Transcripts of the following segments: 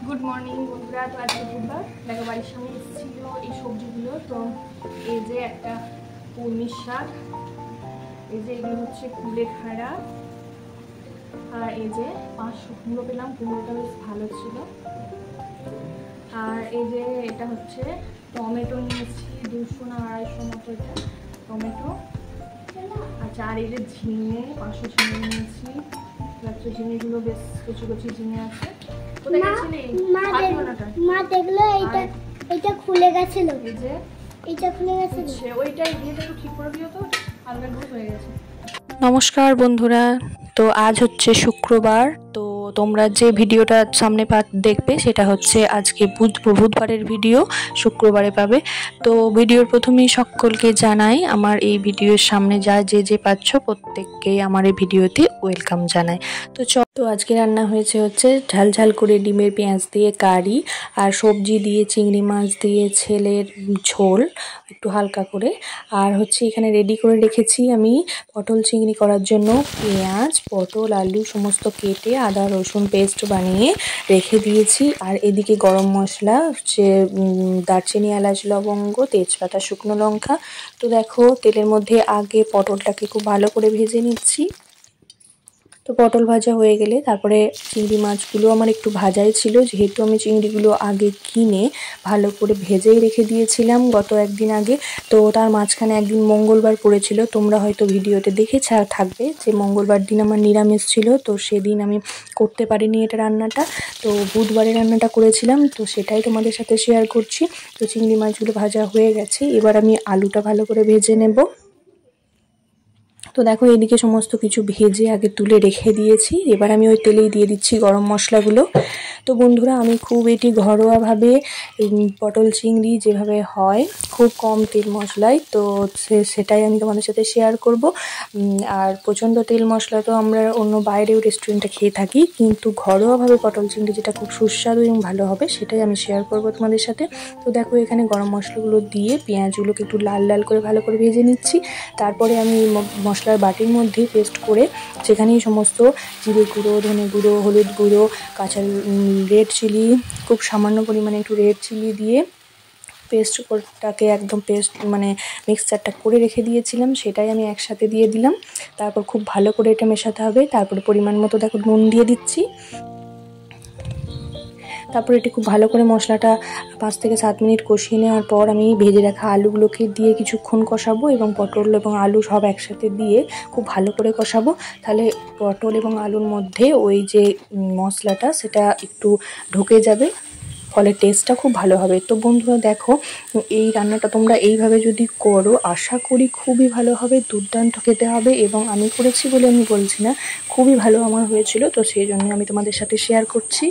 Good morning বন্ধুরা। তো আজকে বুধবার, দেখো বাড়ির সামনে ছিল এই সবজিগুলো। তো এই যে একটা কলমির শাক, এই যে এগুলো হচ্ছে কুলেখাড়া, আর এই যে 500 কুমড়ো পেলাম, কুমড়োটা বেশ ভালো ছিল। আর এই যে এটা হচ্ছে টমেটো নিয়েছি 200 না 250 মতো, এটা টমেটো। আচ্ছা, আর এই যে ঝিঙে 500 ঝিঙে নিয়েছি। ঝিঙেগুলো বেশ কচি কচি ঝিঙে আছে। মা দেখলো এইটা খুলে গেছিল, এই যে এইটা খুলে গেছিল, ওইটাই দিয়ে একটু ঠিক করে দিও তো, হালকা ভুল হয়ে গেছে। নমস্কার বন্ধুরা। তো আজ হচ্ছে শুক্রবার। তো তোমরা যে ভিডিওটা সামনে দেখবে সেটা হচ্ছে আজকে বুধবারের ভিডিও, শুক্রবারে পাবে। তো ভিডিওর প্রথমেই সকলকে জানাই আমার এই ভিডিওর সামনে যে পাচ্ছ প্রত্যেককেই আমার এই ভিডিওতে ওয়েলকাম জানাই। তো আজকে রান্না হয়েছে হচ্ছে ঝাল ঝাল করে ডিমের পেঁয়াজ দিয়ে কারি, আর সবজি দিয়ে চিংড়ি মাছ দিয়ে ছেলের ঝোল একটু হালকা করে। আর হচ্ছে এখানে রেডি করে রেখেছি আমি পটল চিংড়ি করার জন্য পেঁয়াজ, পটল, আলু সমস্ত কেটে আদা রসুন পেস্ট বানিয়ে রেখে দিয়েছি। আর এদিকে গরম মশলা হচ্ছে দারচিনি, এলাচ, লবঙ্গ, তেজপাতা, শুকনো লঙ্কা। তো দেখো তেলের মধ্যে আগে পটলটাকে খুব ভালো করে ভেজে নিচ্ছি। তো পটল ভাজা হয়ে গেলে তারপরে চিংড়ি মাছগুলো আমার একটু ভাজাই ছিল, যেহেতু আমি চিংড়িগুলো আগে কিনে ভালো করে ভেজেই রেখে দিয়েছিলাম গত একদিন আগে। তো তার মাঝখানে একদিন মঙ্গলবার পড়েছিল, তোমরা হয়তো ভিডিওতে দেখে থাকবে যে মঙ্গলবার দিন আমার নিরামিষ ছিল। তো সেদিন আমি করতে পারিনি এটা রান্নাটা, তো বুধবারে রান্নাটা করেছিলাম, তো সেটাই তোমাদের সাথে শেয়ার করছি। তো চিংড়ি মাছগুলো ভাজা হয়ে গেছে, এবার আমি আলুটা ভালো করে ভেজে নেব। তো দেখো এদিকে সমস্ত কিছু ভেজে আগে তুলে রেখে দিয়েছি, এবার আমি ওই তেলেই দিয়ে দিচ্ছি গরম মশলাগুলো। তো বন্ধুরা আমি খুব এটি ঘরোয়াভাবে পটল চিংড়ি যেভাবে হয় খুব কম তেল মশলায়, তো সেটাই আমি তোমাদের সাথে শেয়ার করব। আর প্রচণ্ড তেল মশলা তো আমরা অন্য বাইরেও রেস্টুরেন্টে খেয়ে থাকি, কিন্তু ঘরোয়াভাবে পটল চিংড়ি যেটা খুব সুস্বাদু এবং ভালো হবে সেটাই আমি শেয়ার করব তোমাদের সাথে। তো দেখো এখানে গরম মশলাগুলো দিয়ে পেঁয়াজগুলোকে একটু লাল লাল করে ভালো করে ভেজে নিচ্ছি। তারপরে আমি মশলার বাটির মধ্যে পেস্ট করে সেখানেই সমস্ত জিরে গুঁড়ো, ধনে গুঁড়ো, হলুদ গুঁড়ো, কাঁচা রেড চিলি, খুব সামান্য পরিমাণে একটু রেড চিলি দিয়ে পেস্টটাকে একদম মিক্সচারটা করে রেখে দিয়েছিলাম, সেটাই আমি একসাথে দিয়ে দিলাম। তারপর খুব ভালো করে এটা মেশাতে হবে। তারপরে পরিমাণ মতো দেখো নুন দিয়ে দিচ্ছি। তারপর এটি খুব ভালো করে মশলাটা 5 থেকে 7 মিনিট কষিয়ে নেওয়ার পর আমি ভেজে রাখা আলুগুলোকে দিয়ে কিছুক্ষণ কষাবো, এবং পটল এবং আলু সব একসাথে দিয়ে খুব ভালো করে কষাবো। তাহলে পটল এবং আলুর মধ্যে ওই যে মশলাটা সেটা একটু ঢুকে যাবে, ফলে টেস্টটা খুব ভালো হবে। তো বন্ধুরা দেখো এই রান্নাটা তোমরা এইভাবে যদি করো আশা করি খুবই ভালো হবে, দুর্দান্ত খেতে হবে। এবং আমি করেছি বলে আমি বলছি না, খুবই ভালো আমার হয়েছিল, তো সেই জন্য আমি তোমাদের সাথে শেয়ার করছি।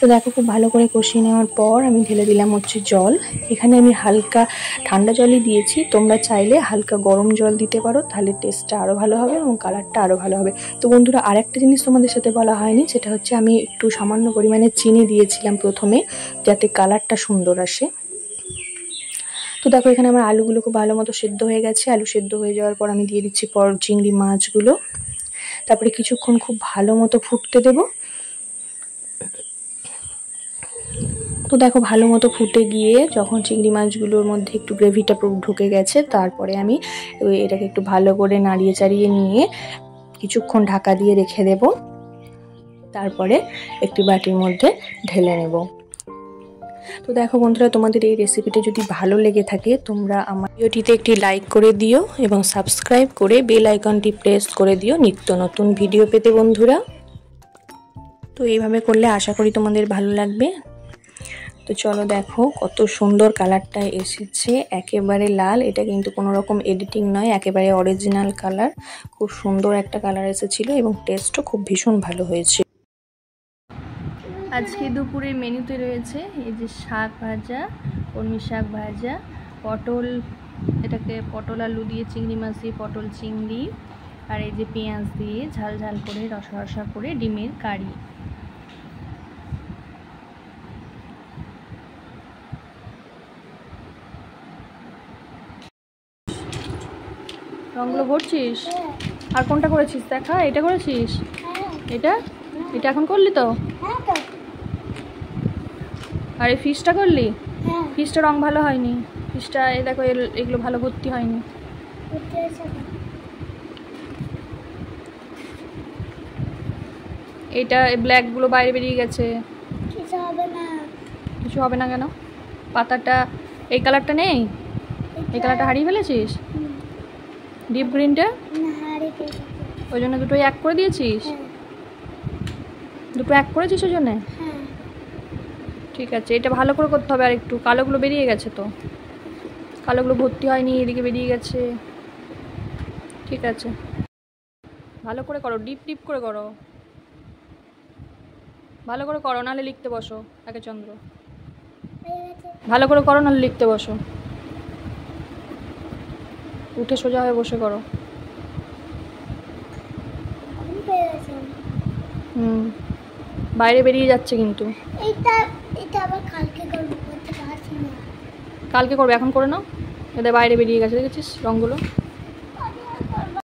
তো দেখো খুব ভালো করে কষিয়ে নেওয়ার পর আমি ঢেলে দিলাম হচ্ছে জল। এখানে আমি হালকা ঠান্ডা জলই দিয়েছি, তোমরা চাইলে হালকা গরম জল দিতে পারো, তাহলে টেস্টটা আরও ভালো হবে এবং কালারটা আরও ভালো হবে। তো বন্ধুরা আরেকটা জিনিস তোমাদের সাথে বলা হয়নি, সেটা হচ্ছে আমি একটু সামান্য পরিমাণে চিনি দিয়েছিলাম প্রথমে, যাতে কালারটা সুন্দর আসে। তো দেখো এখানে আমার আলুগুলো খুব ভালো মতো সেদ্ধ হয়ে গেছে। আলু সেদ্ধ হয়ে যাওয়ার পর আমি দিয়ে দিচ্ছি চিংড়ি মাছগুলো। তারপরে কিছুক্ষণ খুব ভালো মতো ফুটতে দেবো। তো দেখো ভালো মতো ফুটে গিয়ে যখন চিংড়ি মাছগুলোর মধ্যে একটু গ্রেভিটা ঢুকে গেছে, তারপরে আমি এটাকে একটু ভালো করে নাড়িয়ে চাড়িয়ে নিয়ে কিছুক্ষণ ঢাকা দিয়ে রেখে দেব। তারপরে একটি বাটির মধ্যে ঢেলে নেব। তো দেখো বন্ধুরা তোমাদের এই রেসিপিটা যদি ভালো লেগে থাকে তোমরা আমার ভিডিওটিতে একটি লাইক করে দিও এবং সাবস্ক্রাইব করে বেল আইকনটি প্রেস করে দিও নিত্য নতুন ভিডিও পেতে বন্ধুরা। তো এইভাবে করলে আশা করি তোমাদের ভালো লাগবে। তো চলো দেখো কত সুন্দর কালারটা এসেছে, একেবারে লাল। এটা কিন্তু কোনো রকম এডিটিং নয়, একেবারে অরিজিনাল কালার। খুব সুন্দর একটা কালার এসেছিল এবং টেস্টও খুব ভীষণ ভালো হয়েছে। আজকে দুপুরের মেনুতে রয়েছে এই যে শাক ভাজা, কলমি শাক ভাজা, পটল, এটাকে পটল আলু দিয়ে চিংড়ি মাছ দিয়ে পটল চিংড়ি, আর এই যে পেঁয়াজ দিয়ে ঝাল ঝাল করে রসা রসা করে ডিমের কারি। রঙগুলো ভরছিস? আর কোনটা করেছিস দেখা? এটা করেছিস? এটা এটা এখন করলি তো? আর এই ফিশটা করলি? হ্যাঁ ফিশটা রং ভালো হয়নি, ফিশটা এই দেখো এগুলো ভালো ভর্তি হয়নি। করতে আছে না। এইটা এই ব্ল্যাকগুলো বাইরে বেরিয়ে গেছে। কিছু হবে না। কিছু হবে না কেন? পাতাটা এই কালারটা নেই, এই কালারটা হারিয়ে ফেলেছিস? হুম, ডিপ গ্রিনটা না হারিয়ে ফেলেছি। ওই জন্য দুটোই এক করে দিয়েছিস? হ্যাঁ দুটো এক করেছিস ওই জন্যে? হ্যাঁ ঠিক আছে, এটা ভালো করে করতে হবে। আর একটু কালোগুলো বেরিয়ে গেছে তো, কালোগুলো ভর্তি হয়নি, এদিকে বেরিয়ে গেছে। ঠিক আছে, ভালো করে করো, ডিপ ডিপ করে করো, ভালো করে করো, নাহলে লিখতে বসো একে চন্দ্র। হয়ে গেছে। ভালো করে করো, নাহলে লিখতে বসো। উঠে সোজা হয়ে বসে করো। হয়ে গেছে। বাইরে বেরিয়ে যাচ্ছে কিন্তু। এটা এটা আবার কালকে করবো, করতে পারছি না। কালকে করবে, এখন করে নাও। এদের বাইরে বেরিয়ে গেছে, দেখেছিস রঙগুলো?